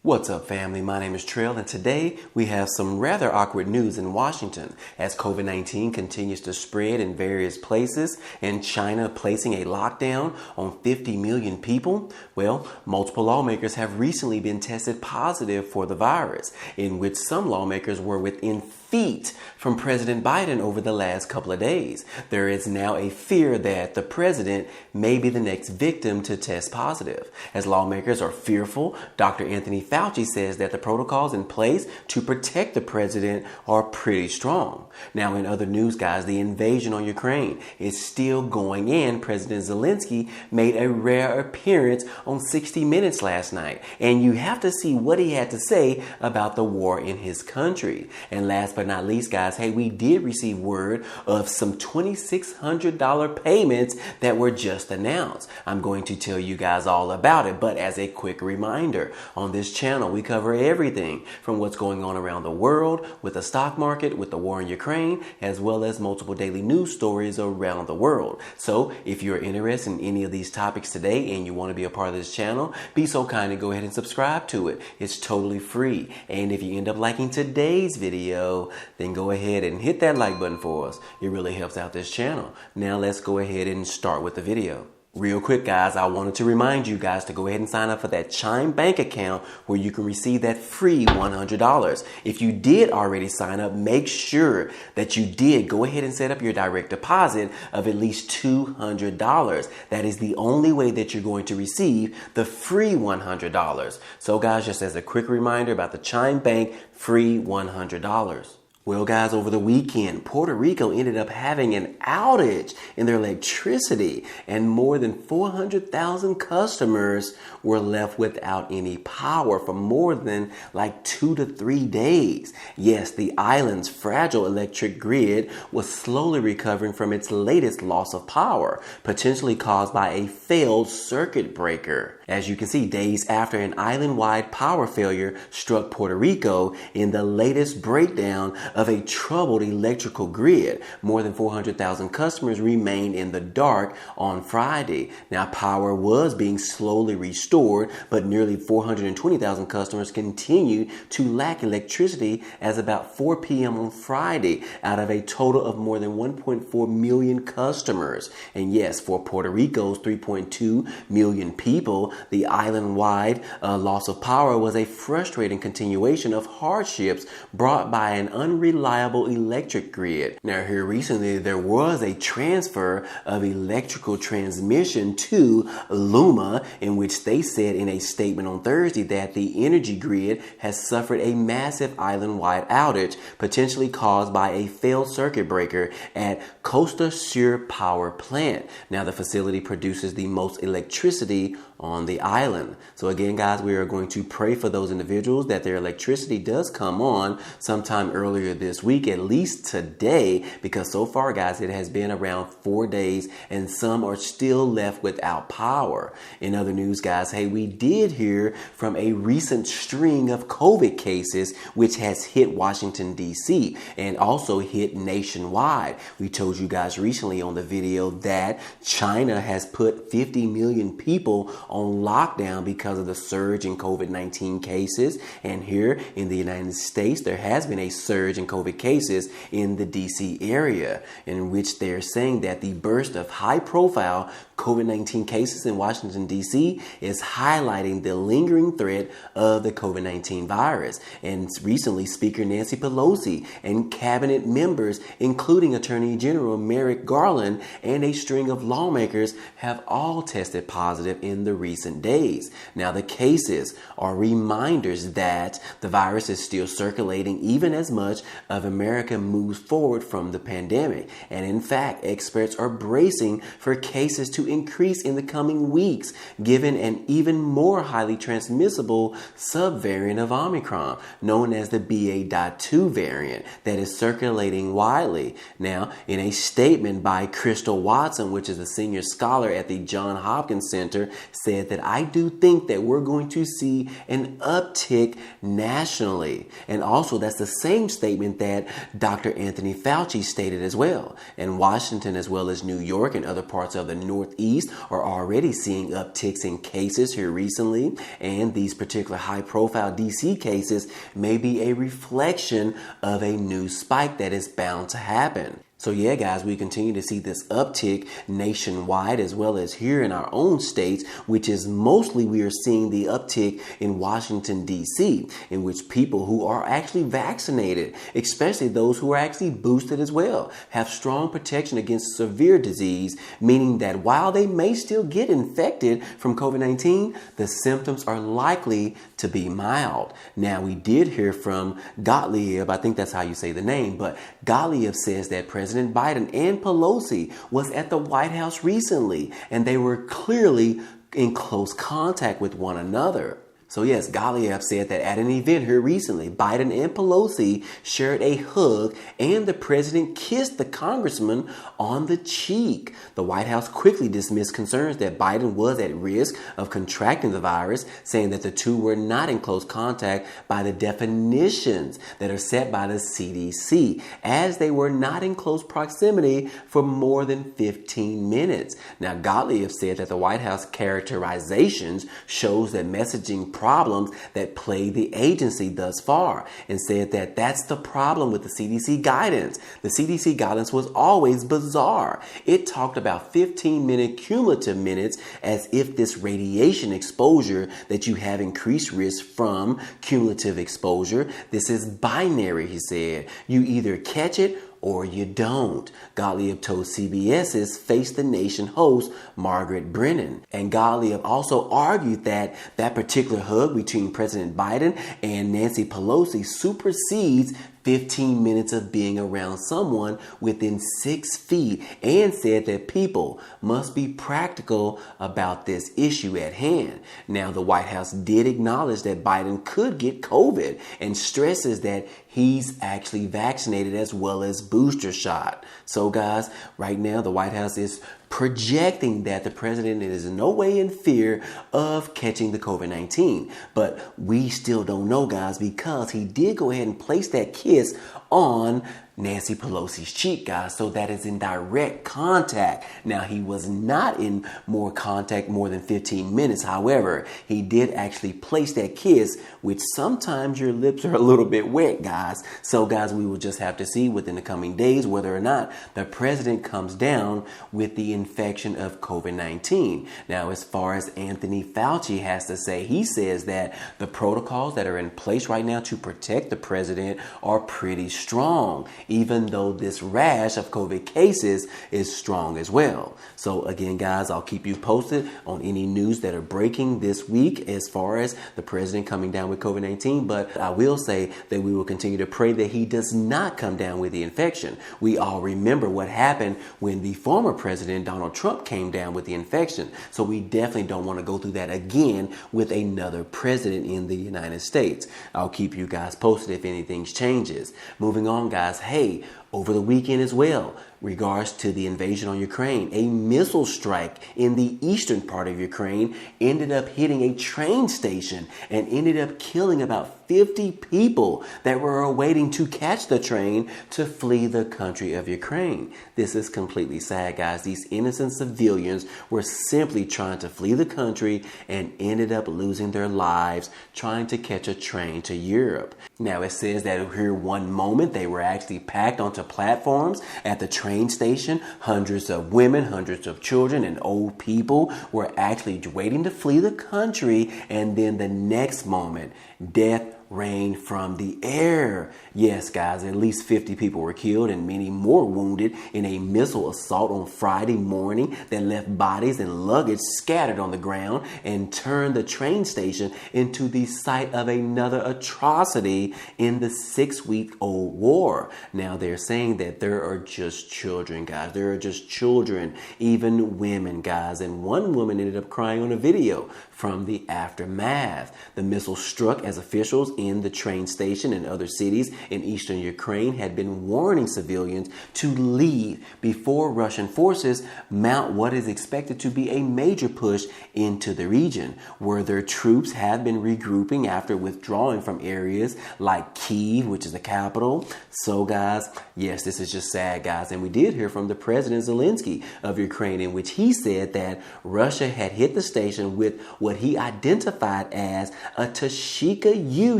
What's up, family? My name is Trail, and today we have some rather awkward news in Washington as COVID-19 continues to spread in various places and China placing a lockdown on 50 million people. Well, multiple lawmakers have recently been tested positive for the virus, in which some lawmakers were within feet from President Biden over the last couple of days. There is now a fear that the president may be the next victim to test positive. As lawmakers are fearful, Dr. Anthony Fauci says that the protocols in place to protect the president are pretty strong. Now, in other news, guys, the invasion on Ukraine is still going in. President Zelensky made a rare appearance on 60 Minutes last night, and you have to see what he had to say about the war in his country. And last but not least, guys, hey, we did receive word of some $2,600 payments that were just announced. I'm going to tell you guys all about it, but as a quick reminder, on this channel, we cover everything from what's going on around the world with the stock market, with the war in Ukraine, as well as multiple daily news stories around the world. So if you're interested in any of these topics today and you want to be a part of this channel, be so kind and go ahead and subscribe to it. It's totally free. And if you end up liking today's video, then go ahead and hit that like button for us. It really helps out this channel. Now let's go ahead and start with the video. Real quick, guys, I wanted to remind you guys to go ahead and sign up for that Chime bank account where you can receive that free $100. If you did already sign up, make sure that you did go ahead and set up your direct deposit of at least $200. That is the only way that you're going to receive the free $100. So guys, just as a quick reminder about the Chime bank free $100. Well, guys, over the weekend, Puerto Rico ended up having an outage in their electricity, and more than 400,000 customers were left without any power for more than like 2 to 3 days. Yes, the island's fragile electric grid was slowly recovering from its latest loss of power, potentially caused by a failed circuit breaker. As you can see, days after an island-wide power failure struck Puerto Rico in the latest breakdown of a troubled electrical grid, more than 400,000 customers remained in the dark on Friday. Now, power was being slowly restored, but nearly 420,000 customers continued to lack electricity as about 4 p.m. on Friday out of a total of more than 1.4 million customers. And yes, for Puerto Rico's 3.2 million people, the island-wide loss of power was a frustrating continuation of hardships brought by an unreliable electric grid. Now, here recently, there was a transfer of electrical transmission to Luma, in which they said in a statement on Thursday that the energy grid has suffered a massive island-wide outage, potentially caused by a failed circuit breaker at Costa Sur Power Plant. Now, the facility produces the most electricity on the island. So again, guys, we are going to pray for those individuals that their electricity does come on sometime earlier this week, at least today, because so far, guys, it has been around 4 days and some are still left without power. In other news, guys, hey, we did hear from a recent string of COVID cases which has hit Washington, D.C. and also hit nationwide. We told you guys recently on the video that China has put 50 million people on lockdown because of the surge in COVID-19 cases. And here in the United States, there has been a surge in COVID cases in the DC area, in which they're saying that the burst of high-profile COVID-19 cases in Washington, D.C. is highlighting the lingering threat of the COVID-19 virus. And recently, Speaker Nancy Pelosi and cabinet members, including Attorney General Merrick Garland and a string of lawmakers, have all tested positive in the recent days. Now, the cases are reminders that the virus is still circulating even as much of America moves forward from the pandemic. And in fact, experts are bracing for cases to increase in the coming weeks, given an even more highly transmissible subvariant of Omicron, known as the BA.2 variant, that is circulating widely. Now, in a statement by Crystal Watson, which is a senior scholar at the Johns Hopkins Center, said that I do think that we're going to see an uptick nationally. And also, that's the same statement that Dr. Anthony Fauci stated as well. And Washington, as well as New York and other parts of the Northeast East are already seeing upticks in cases here recently, and these particular high-profile DC cases may be a reflection of a new spike that is bound to happen. So yeah, guys, we continue to see this uptick nationwide as well as here in our own states, which is mostly we are seeing the uptick in Washington, D.C., in which people who are actually vaccinated, especially those who are actually boosted as well, have strong protection against severe disease, meaning that while they may still get infected from COVID-19, the symptoms are likely to be mild. Now, we did hear from Gottlieb, I think that's how you say the name, but Gottlieb says that President Biden and Pelosi was at the White House recently, and they were clearly in close contact with one another. So yes, Gottlieb said that at an event here recently, Biden and Pelosi shared a hug and the president kissed the congressman on the cheek. The White House quickly dismissed concerns that Biden was at risk of contracting the virus, saying that the two were not in close contact by the definitions that are set by the CDC, as they were not in close proximity for more than 15 minutes. Now, Gottlieb said that the White House characterizations shows that messaging problems that plague the agency thus far, and said that that's the problem with the CDC guidance. The CDC guidance was always bizarre. It talked about 15-minute cumulative minutes as if this radiation exposure that you have increased risk from cumulative exposure. This is binary, he said. You either catch it or you don't. Gottlieb told CBS's Face the Nation host Margaret Brennan. And Gottlieb also argued that that particular hug between President Biden and Nancy Pelosi supersedes 15 minutes of being around someone within 6 feet, and said that people must be practical about this issue at hand. Now, the White House did acknowledge that Biden could get COVID and stresses that he's actually vaccinated as well as booster shot. So guys, right now the White House is projecting that the president is in no way in fear of catching the COVID-19. But we still don't know, guys, because he did go ahead and place that kiss on Nancy Pelosi's cheek, guys. So that is in direct contact. Now, he was not in more contact more than 15 minutes. However, he did actually place that kiss, which sometimes your lips are a little bit wet, guys. So, guys, we will just have to see within the coming days whether or not the president comes down with the infection of COVID-19. Now, as far as Anthony Fauci has to say, he says that the protocols that are in place right now to protect the president are pretty strong, even though this rash of COVID cases is strong as well. So again, guys, I'll keep you posted on any news that are breaking this week as far as the president coming down with COVID-19. But I will say that we will continue to pray that he does not come down with the infection. We all remember what happened when the former president, Donald Trump, came down with the infection. So we definitely don't want to go through that again with another president in the United States. I'll keep you guys posted if anything changes. Moving on, guys. Hey, over the weekend as well, regards to the invasion on Ukraine, a missile strike in the eastern part of Ukraine ended up hitting a train station and ended up killing about 50 people that were waiting to catch the train to flee the country of Ukraine. This is completely sad, guys. These innocent civilians were simply trying to flee the country and ended up losing their lives trying to catch a train to Europe. Now, it says that here one moment they were actually packed onto platforms at the train station. Hundreds of women, hundreds of children, and old people were actually waiting to flee the country. And then the next moment, death rained from the air. Yes, guys, at least 50 people were killed and many more wounded in a missile assault on Friday morning that left bodies and luggage scattered on the ground and turned the train station into the site of another atrocity in the 6-week-old war. Now, they're saying that there are just children, guys. There are just children, even women, guys. And one woman ended up crying on a video from the aftermath. The missile struck as officials in the train station and other cities in eastern Ukraine had been warning civilians to leave before Russian forces mount what is expected to be a major push into the region, where their troops have been regrouping after withdrawing from areas like Kyiv, which is the capital. So guys, yes, this is just sad, guys. And we did hear from the President Zelensky of Ukraine, in which he said that Russia had hit the station with what he identified as a Tashika-U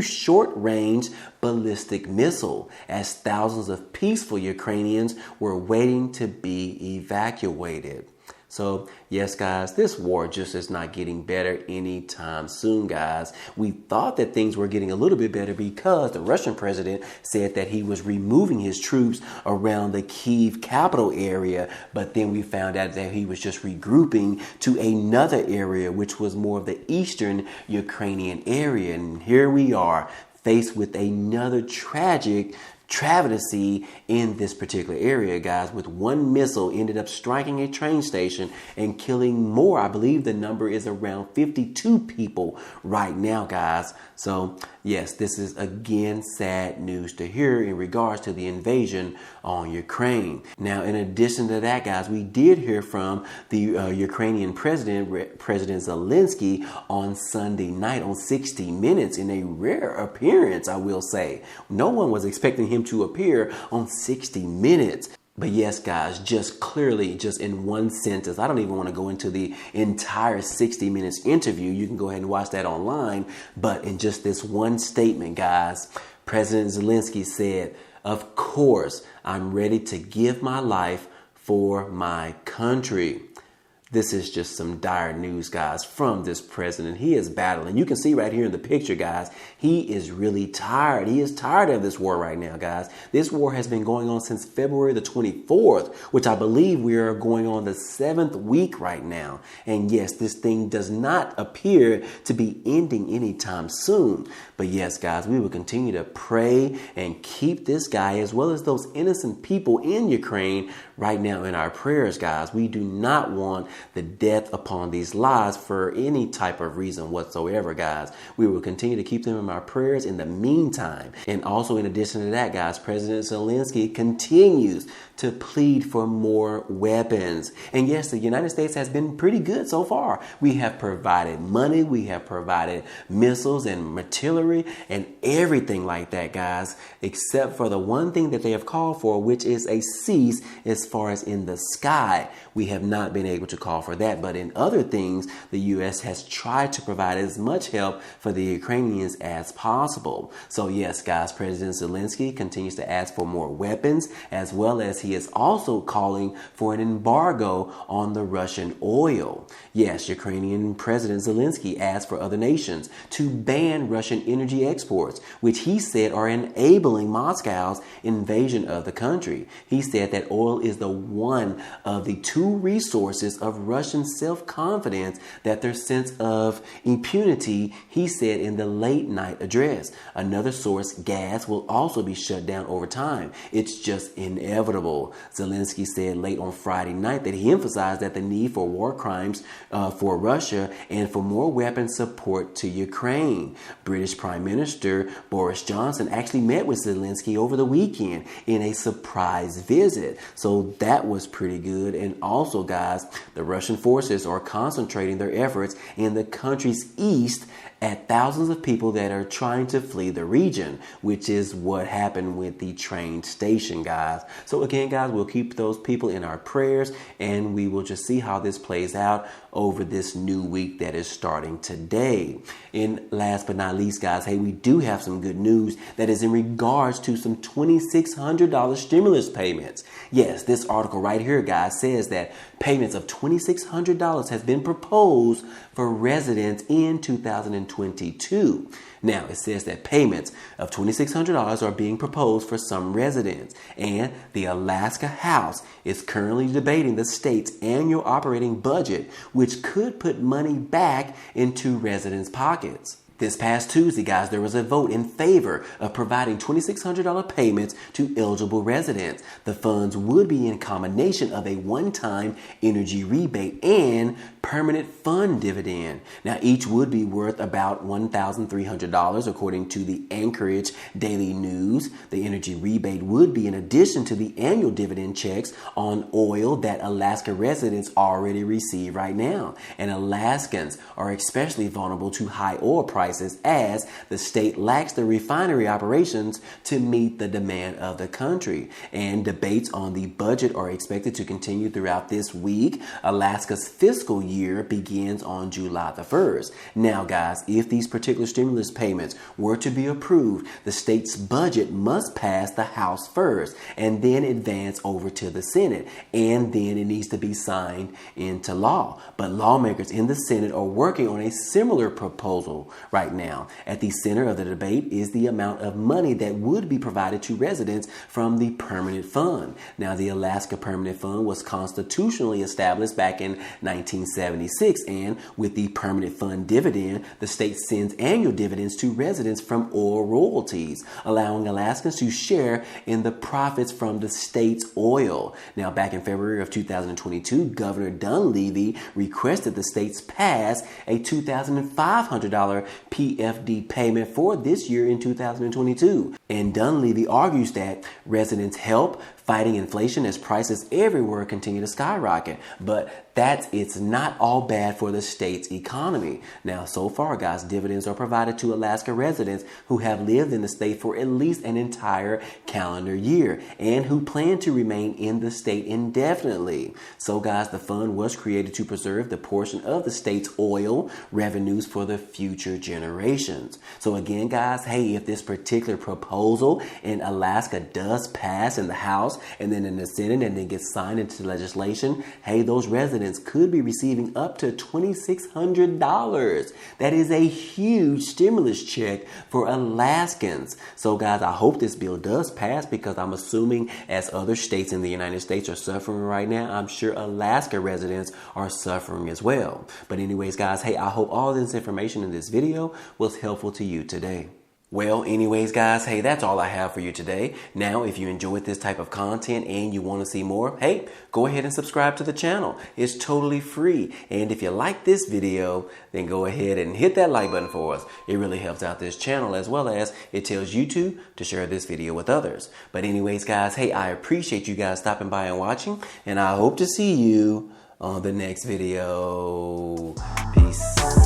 short-range ballistic missile, as thousands of peaceful Ukrainians were waiting to be evacuated. So, yes, guys, this war just is not getting better anytime soon, guys. We thought that things were getting a little bit better because the Russian president said that he was removing his troops around the Kyiv capital area, but then we found out that he was just regrouping to another area, which was more of the eastern Ukrainian area. And here we are, faced with another tragic travesty in this particular area, guys, with one missile ended up striking a train station and killing more. I believe the number is around 52 people right now, guys. So yes, this is again sad news to hear in regards to the invasion on Ukraine. Now, in addition to that, guys, we did hear from the Ukrainian President Zelensky on Sunday night on 60 Minutes in a rare appearance, I will say. No one was expecting him to appear on 60 Minutes. But yes, guys, just clearly, just in one sentence, I don't even want to go into the entire 60 Minutes interview. You can go ahead and watch that online. But in just this one statement, guys, President Zelensky said, "Of course, I'm ready to give my life for my country." This is just some dire news, guys, from this president. He is battling. You can see right here in the picture, guys, he is really tired. He is tired of this war right now, guys. This war has been going on since February the 24th, which I believe we are going on the 7th week right now. And yes, this thing does not appear to be ending anytime soon. But yes, guys, we will continue to pray and keep this guy as well as those innocent people in Ukraine right now in our prayers, guys. We do not want the death upon these lives for any type of reason whatsoever, guys. We will continue to keep them in our prayers in the meantime. And also, in addition to that, guys, President Zelensky continues to plead for more weapons. And yes, the United States has been pretty good so far. We have provided money, we have provided missiles and artillery and everything like that, guys, except for the one thing that they have called for, which is a cease as far as in the sky. We have not been able to call for that, but in other things, the U.S. has tried to provide as much help for the Ukrainians as possible. So yes, guys, President Zelensky continues to ask for more weapons, as well as he is also calling for an embargo on the Russian oil. Yes, Ukrainian President Zelensky asked for other nations to ban Russian energy exports, which he said are enabling Moscow's invasion of the country. He said that oil is the one of the two resources of Russian self-confidence, that their sense of impunity, he said in the late night address. Another source, gas, will also be shut down over time. It's just inevitable. Zelensky said late on Friday night that he emphasized that the need for war crimes for Russia and for more weapon support to Ukraine. British Prime Minister Boris Johnson actually met with Zelensky over the weekend in a surprise visit. So that was pretty good. And also, guys, the Russian forces are concentrating their efforts in the country's east at thousands of people that are trying to flee the region, which is what happened with the train station, guys. So again, guys, we'll keep those people in our prayers, and we will just see how this plays out over this new week that is starting today. And last but not least, guys, hey, we do have some good news that is in regards to some $2,600 stimulus payments. Yes, this article right here, guys, says that payments of $2,600 has been proposed for residents in 2022. Now, it says that payments of $2,600 are being proposed for some residents, and the Alaska House is currently debating the state's annual operating budget, which could put money back into residents' pockets. This past Tuesday, guys, there was a vote in favor of providing $2,600 payments to eligible residents. The funds would be in combination of a one-time energy rebate and permanent fund dividend. Now, each would be worth about $1,300 according to the Anchorage Daily News. The energy rebate would be in addition to the annual dividend checks on oil that Alaska residents already receive right now. And Alaskans are especially vulnerable to high oil prices as the state lacks the refinery operations to meet the demand of the country. And debates on the budget are expected to continue throughout this week. Alaska's fiscal year begins on July the 1st. Now, guys, if these particular stimulus payments were to be approved, the state's budget must pass the House first and then advance over to the Senate. And then it needs to be signed into law. But lawmakers in the Senate are working on a similar proposal right now. At the center of the debate is the amount of money that would be provided to residents from the permanent fund. Now, the Alaska Permanent Fund was constitutionally established back in 1976, and with the permanent fund dividend, the state sends annual dividends to residents from oil royalties, allowing Alaskans to share in the profits from the state's oil. Now, back in February of 2022, Governor Dunleavy requested the states pass a $2,500 PFD payment for this year in 2022. And Dunleavy argues that residents help fighting inflation as prices everywhere continue to skyrocket. But it's not all bad for the state's economy. Now, so far, guys, dividends are provided to Alaska residents who have lived in the state for at least an entire calendar year and who plan to remain in the state indefinitely. So, guys, the fund was created to preserve the portion of the state's oil revenues for the future generations. So again, guys, hey, if this particular proposal in Alaska does pass in the House and then in the Senate and then gets signed into legislation, hey, those residents could be receiving up to $2,600. That is a huge stimulus check for Alaskans. So, guys, I hope this bill does pass because I'm assuming as other states in the United States are suffering right now, I'm sure Alaska residents are suffering as well. But anyways, guys, hey, I hope all this information in this video was helpful to you today. Well, anyways, guys, hey, that's all I have for you today. Now, if you enjoyed this type of content and you want to see more, hey, go ahead and subscribe to the channel. It's totally free. And if you like this video, then go ahead and hit that like button for us. It really helps out this channel, as well as it tells YouTube to share this video with others. But anyways, guys, hey, I appreciate you guys stopping by and watching, and I hope to see you on the next video. Peace.